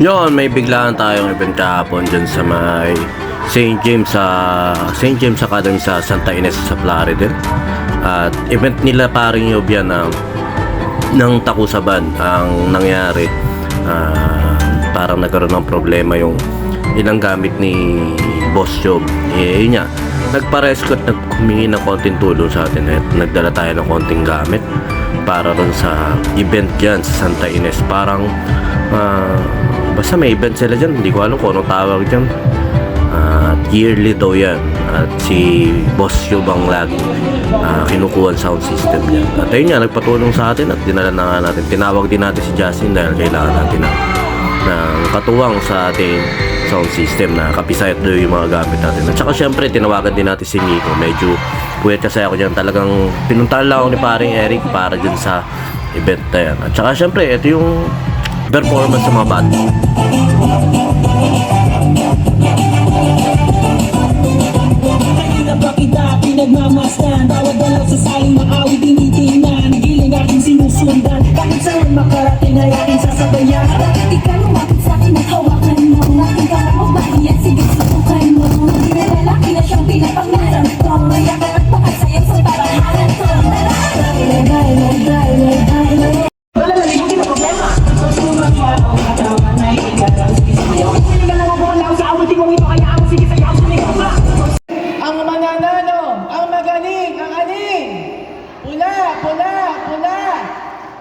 Yon, may biglaan tayong event kahapon dyan sa may St. James Academy sa Santa Ines sa Plaridel. At event nila paring Yobia ng Takusaban ang nangyari. Parang nagkaroon ng problema yung ilang gamit ni Boss Job. Yun nga, nagpa-rescue at humingi ng konting tulong sa atin at nagdala tayo ng konting gamit para ron sa event dyan sa Santa Ines. Parang basta may event sila dyan, hindi ko alam kung anong tawag dyan. Yearly daw yan. At si Boss Job ang lagi kinukuha sound system niya. At ayun nga, nagpatulong sa atin at dinala na nga natin. Tinawag din natin si Justin dahil kailangan natin ng katuwang sa ating sound system na kapisayat daw yung mga gamit natin. At saka syempre, tinawagan din natin si Nico. Medyo puyat kasi ako dyan. Talagang pinuntahan lang ako ni paring Eric para dyan sa event na yan. At saka syempre, ito yung performance sa mga band. Pinagmamasdan, bawat dalaw sa saling makawit tinitingnan, giling aking sinusundan, kahit saan makarating ay aking sasabayan. Bakit di ka lumapit sa'kin at hawakan mo? Aking kamay mo ba yan? Sige, subukan mo. Hindi na lalaki na siyang pinapangarap ko. Mayakan at pakasayang sa tarahanan ko. Wala na, hindi mo problema. Susunod mo ako, katawan na ikikaraw. Sige, sige, hindi ka lang ako lang sa awitin mong ito, kaya ako sige sa'yo, sumigaw ka. Ang mananalo, ang magaling, ang aning. Pula, pula, pula.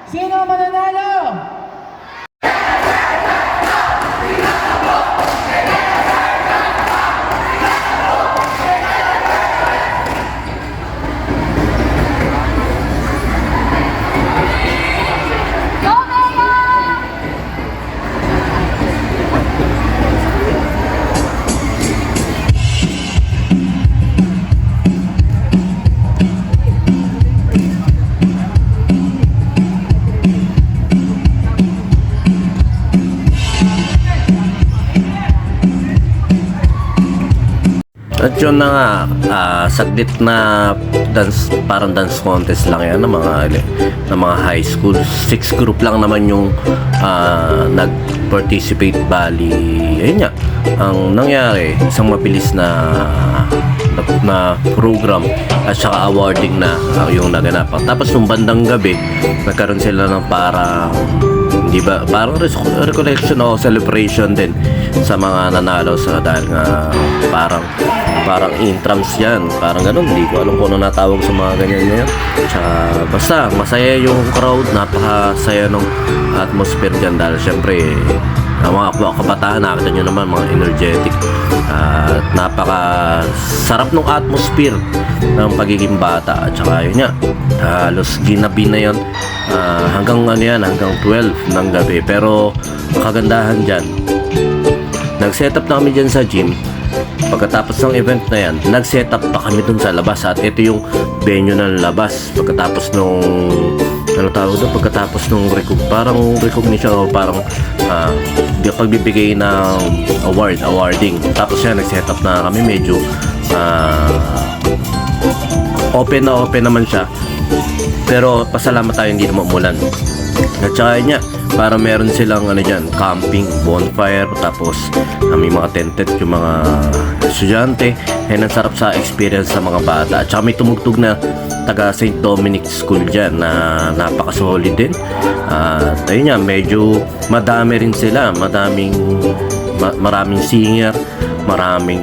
Sino ang mananalo? At yun na nga, saglit na parang dance contest lang yan ng mga high school. 6 group lang naman yung nag-participate, bali. Ayun nga, ang nangyari, isang mabilis na program at saka awarding na yung naganap. Tapos nung bandang gabi, nagkaroon sila ng parang recollection o celebration din sa mga nanalo dahil nga parang intrams yan, parang ganun, hindi ko alam kung ano natawag sa mga ganyan na yan. Tsaka basta masaya yung crowd, napakasaya ng atmosphere dyan dahil syempre ang mga kabataan, nakita nyo naman mga energetic at napakasarap ng atmosphere ng pagiging bata. At saka yun nga, halos ginabi na yun hanggang 12 ng gabi. Pero kagandahan dyan, nag-setup na kami dyan sa gym. Pagkatapos ng event na yan, nag-setup pa kami dun sa labas at ito yung venue ng labas. Pagkatapos nung parang recognition o parang pagbibigay ng awarding. Tapos yan, nag-setup na kami, medyo open naman siya. Pero pasalamat tayo hindi naman umulan. At saka niya, para meron silang camping, bonfire, tapos may mga tented yung mga estudyante. And ang sarap sa experience sa mga bata. At saka may tumugtog na taga St. Dominic School dyan na napaka-solid din. At ayun nga, medyo madami rin sila. Maraming singer, maraming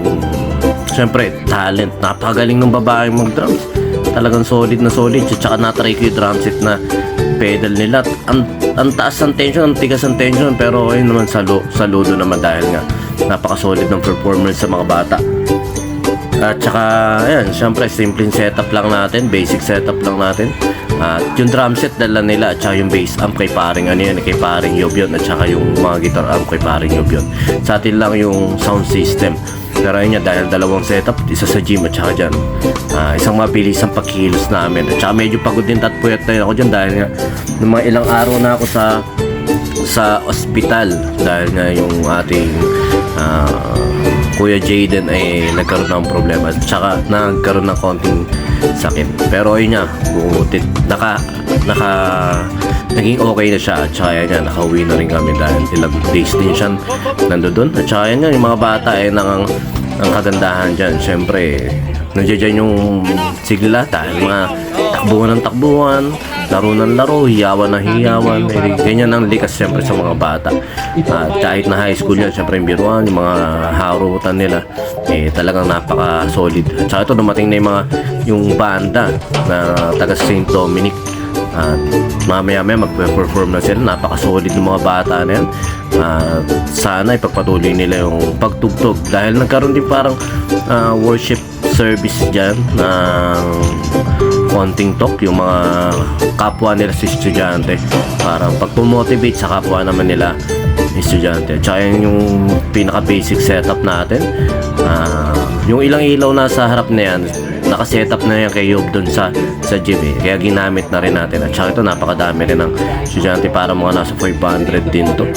syempre talent. Napakagaling ng babaeng mag-drums. Talagang solid na solid. At saka natry ko yung drum set na pedal nila. Ang taas ng tension, ang tigas ng tension, pero ayun naman saludo naman dahil nga napaka-solid ng performance sa mga bata. At saka ayan, syempre simpleng setup lang natin, basic setup lang natin. At yung drum set dala nila, at saka yung bass amp kay paring kay paring Yob yun, at saka yung mga guitar amp kay paring Yob yun. Sa atin lang yung sound system. Pero ayun nga, dahil dalawang setup, isa sa gym at saka dyan, isang mabilis ang pagkilos namin. At saka medyo pagod din at puyat na ako dyan dahil nga ng mga ilang araw na ako sa ospital dahil nga yung ating Kuya Jaden ay nagkaroon ng problema at saka nagkaroon ng konting sakit. Pero ayun nga, naging okay na siya at saka yan nga, nakauwi na rin kami dahil ilang days din siya nandoon. At saka yan nga, yung mga bata ang kagandahan dyan, syempre nandiyan dyan yung siglata, yung mga takbuhan ng takbuhan, laro ng laro, hiyawan ng hiyawan, ganyan ang likas syempre sa mga bata. At kahit na high school yan, syempre yung biruan, yung mga harutan nila, talagang napaka-solid. At saka ito, dumating na yung banda na taga St. Dominic. At mamaya-maya magpe-perform na sila. Napaka-solid ng mga bata na yan. At sana ipagpatuloy nila yung pagtugtog. Dahil nagkaroon din parang worship service dyan ng konting talk. Yung mga kapwa nila si estudyante. Parang pagpumotivate sa kapwa naman nila estudyante. Tsaka yun yung pinaka-basic setup natin. Yung ilang ilaw na sa harap na yan, naka-setup na yan kay Yob dun sa gym Kaya ginamit na rin natin. At saka ito, napakadami rin ng estudyante. Para mga nasa 500 din to.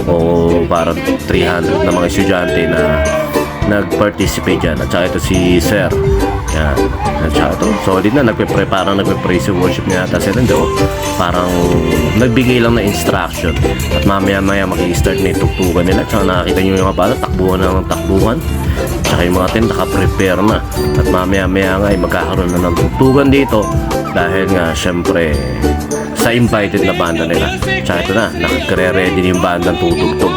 O para 300 na mga estudyante na nag-participate dyan. At saka ito si Sir. Yan. At saka ito, solid na. Parang nagpe-praise worship niya ata sila. Parang nagbigay lang na instruction. At mamaya-maya mag-i-start na itugtugan nila. At saka nakakita nyo yung mga bata, takbuhan na ng takbuhan. Tsaka yung mga tent naka-prepare na. At mamaya-maya nga ay magkakaroon na ng tugtugan dito. Dahil nga syempre sa invited na banda nila. Tsaka ito na, nakakare-ready na yung bandang tutugtog.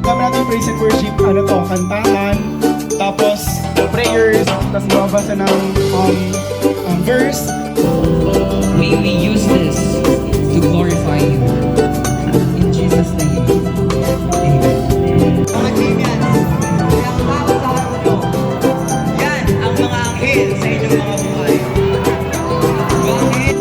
Kami natin praise and worship, kantahan, tapos prayers, tapos mabasa ng verse. We use this to glorify you. In Jesus' name. Amen. Mga Jimians, kaya ang tao sa harap nyo, yan ang mga anghel sa inyong mga buhay. Bakit?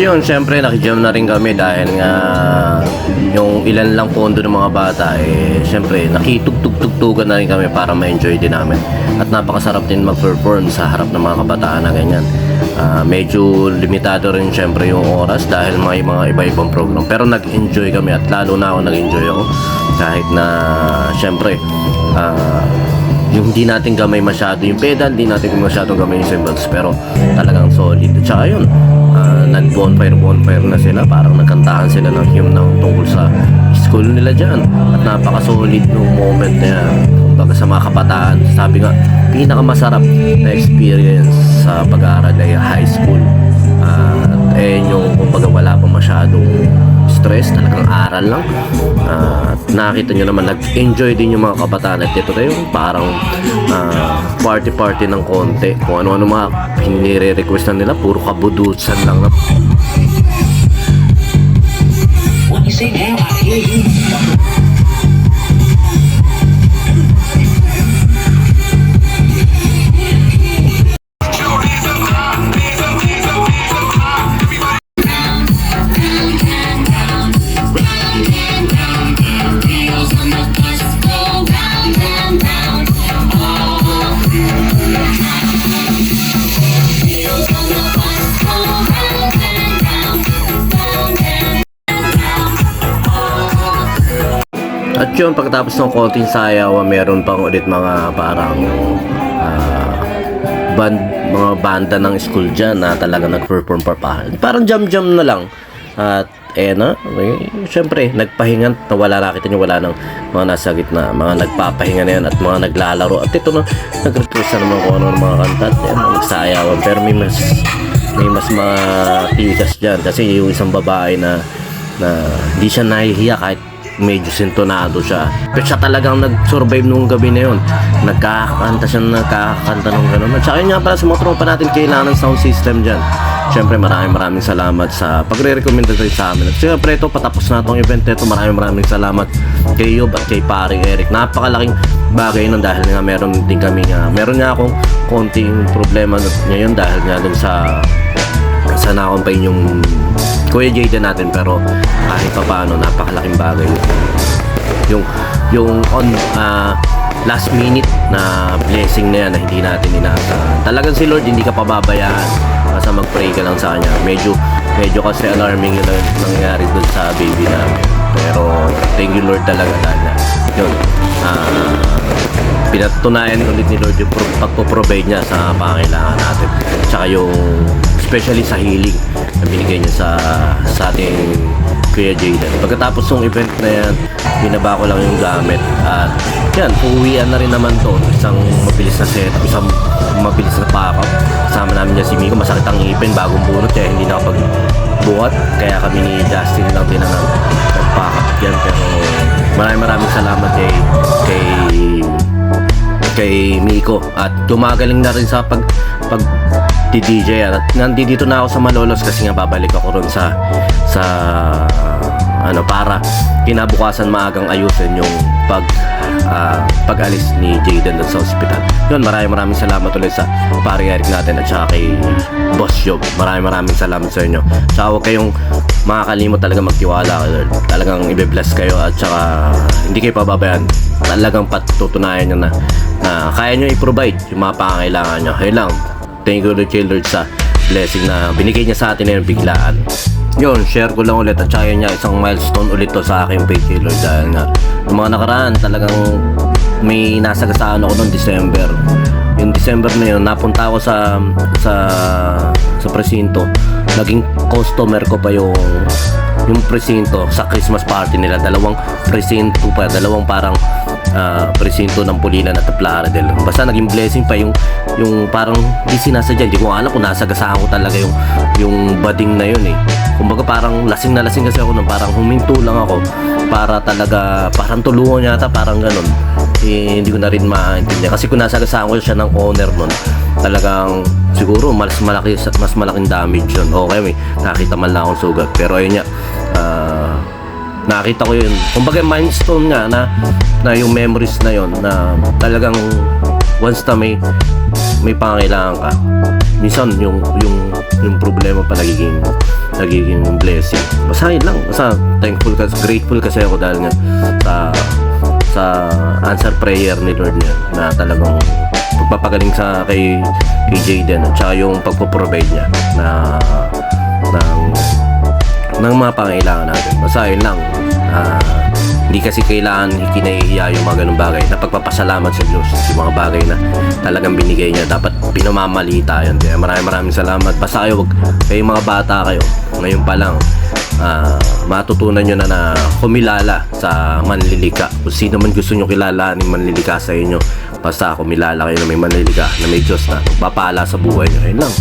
yun, syempre nakijam na rin kami dahil nga yung ilan lang pondo ng mga bata syempre nakitugtugtugan na rin kami para ma-enjoy din namin. At napakasarap din mag-perform sa harap ng mga kabataan na ganyan. Medyo limitado rin syempre yung oras dahil may mga iba-ibang program, pero nag-enjoy kami at lalo na ako nag-enjoy ako kahit na syempre yung hindi natin gamay masyado yung pedal, hindi natin masyadong gamay yung cymbals, pero talagang solid. At saka yun, nag-bonfire na sila, parang nagkantahan sila ng hymn ng tungkol sa school nila dyan. At napaka-solid yung moment na yan. Kumbaga sa mga kabataan, sabi nga, pinakamasarap na experience sa pag-aaral ay high school. Yung kumbaga wala pa masyadong stress, talagang aral lang. Nakita nyo naman, nag-enjoy din yung mga kabataan. At ito na yung parang party-party ng konti. Kung ano-ano mga pinire-request na nila, puro kabudusan lang na. At yun, pagkatapos ng konting sayaw, meron pang ulit mga parang mga banda ng school dyan na talaga nag-perform pa. Parang jam-jam na lang. At syempre, nagpahingan, wala, nakita nyo, wala ng mga nasa gitna, mga nagpapahinga na yan at mga naglalaro. At ito na, nag-request na naman kung ano ng mga kanta at nagsayawan. Pero may mas matigas dyan kasi yung isang babae na hindi siya nahihiya kahit medyo sintonado siya. Pero siya talagang nag-survive nung gabi na yun. Nagkakanta ng gano'n. At saka yun nga pala sa mga tropa natin, kailangan ng sound system dyan. Siyempre maraming salamat sa pagre-recommend rin sa amin. At siyempre ito, patapos na itong event ito, maraming salamat kay Yob at kay paring Eric. Napakalaking bagay nun dahil nga meron nga akong konting problema ngayon dahil nga dun sa na-accompany yung Kuya Jayden natin, pero kahit pa paano napakalaking bagay yung last minute na blessing na yan na hindi natin inaasahan. Talagang si Lord hindi ka pababayaan, basta mag-pray ka lang sa kanya. Medyo kasi alarming yung nangyari dun sa baby namin, pero thank you Lord talaga dahil yun, pinatunayan ulit ni Lord yung pagpo-provide niya sa pangailangan natin, tsaka yung especially sa healing na binigay niya sa ating Kuya Jayden. Pagkatapos ng event na yan, binaba ko lang yung gamit at yan, uuwian na rin naman to. Isang mabilis na setup, isang mabilis na pack-up. Kasama namin niya si Miko, masakit ang ngipin, bagong bunot kaya hindi nakapagbuhat, kaya kami ni Justin lang din ang nag-pack-up yan. Pero maraming salamat kay Miko at gumagaling na rin sa pag DJ. At nandito na ako sa Malolos kasi nga babalik ako ron sa para kinabukasan maagang ayusin yung pag-alis ni Jayden sa ospital. Yun, maraming salamat ulit sa pare Eric natin at saka kay Boss Job. Maraming salamat sa inyo. Saka huwag kayong makakalimot talaga magtiwala kay Lord. Talagang ibe-bless kayo at saka hindi kayo pababayaan. Talagang patutunayan nyo na kaya nyo i-provide yung mga pangangailangan nyo. Ayun lang. Thank you Lord kay Lord sa blessing na binigay niya sa atin na yung biglaan. Yun, share ko lang ulit at saka yun nga, isang milestone ulit to sa aking page kay Lord dahil nga yung mga nakaraan talagang may nasagasaan ako noong December. Yung December na yun, napunta ako sa presinto. Naging customer ko pa yung presinto sa Christmas party nila. Dalawang presinto pa, dalawang parang presinto ng Pulilan at Plaridel. Basta naging blessing pa yung parang di sinasadya. Hindi ko alam kung nasagasaan ko talaga yung bading na yun eh. Kumbaga parang lasing na lasing kasi ako nun. Parang huminto lang ako para talaga, parang tulungan yata, parang ganun. Hindi ko na rin maintindihan. Kasi kung nasagasaan ko siya ng owner nun, talagang siguro mas malaking damage yun. Okay, may nakita man lang akong sugat. Pero ayun nga, nakita ko yun. Kumbaga milestone nga na yung memories na yun na talagang once na may pangailangan ka, minsan yung problema pa nagiging nagiging blessing. Basta yun lang. Basta grateful kasi ako dahil nga sa answer prayer ni Lord niya na talagang pagpapagaling kay Jayden at saka yung pagpo-provide niya ng mga pangailangan natin. Basta yun lang. Hindi kasi kailangan kinaihiya yung mga ganung bagay. Napagpapasalamat sa Diyos yung mga bagay na talagang binigay niya. Dapat pinamamalita yan. Kaya maraming salamat. Basta kayo mga bata kayo, ngayon pa lang, matutunan nyo na kumilala sa manlilika. Kung sino man gusto nyo kilalanin manlilika sa inyo, basta kumilala kayo na may manlilika, na may Diyos na papala sa buhay nyo. Ayun lang.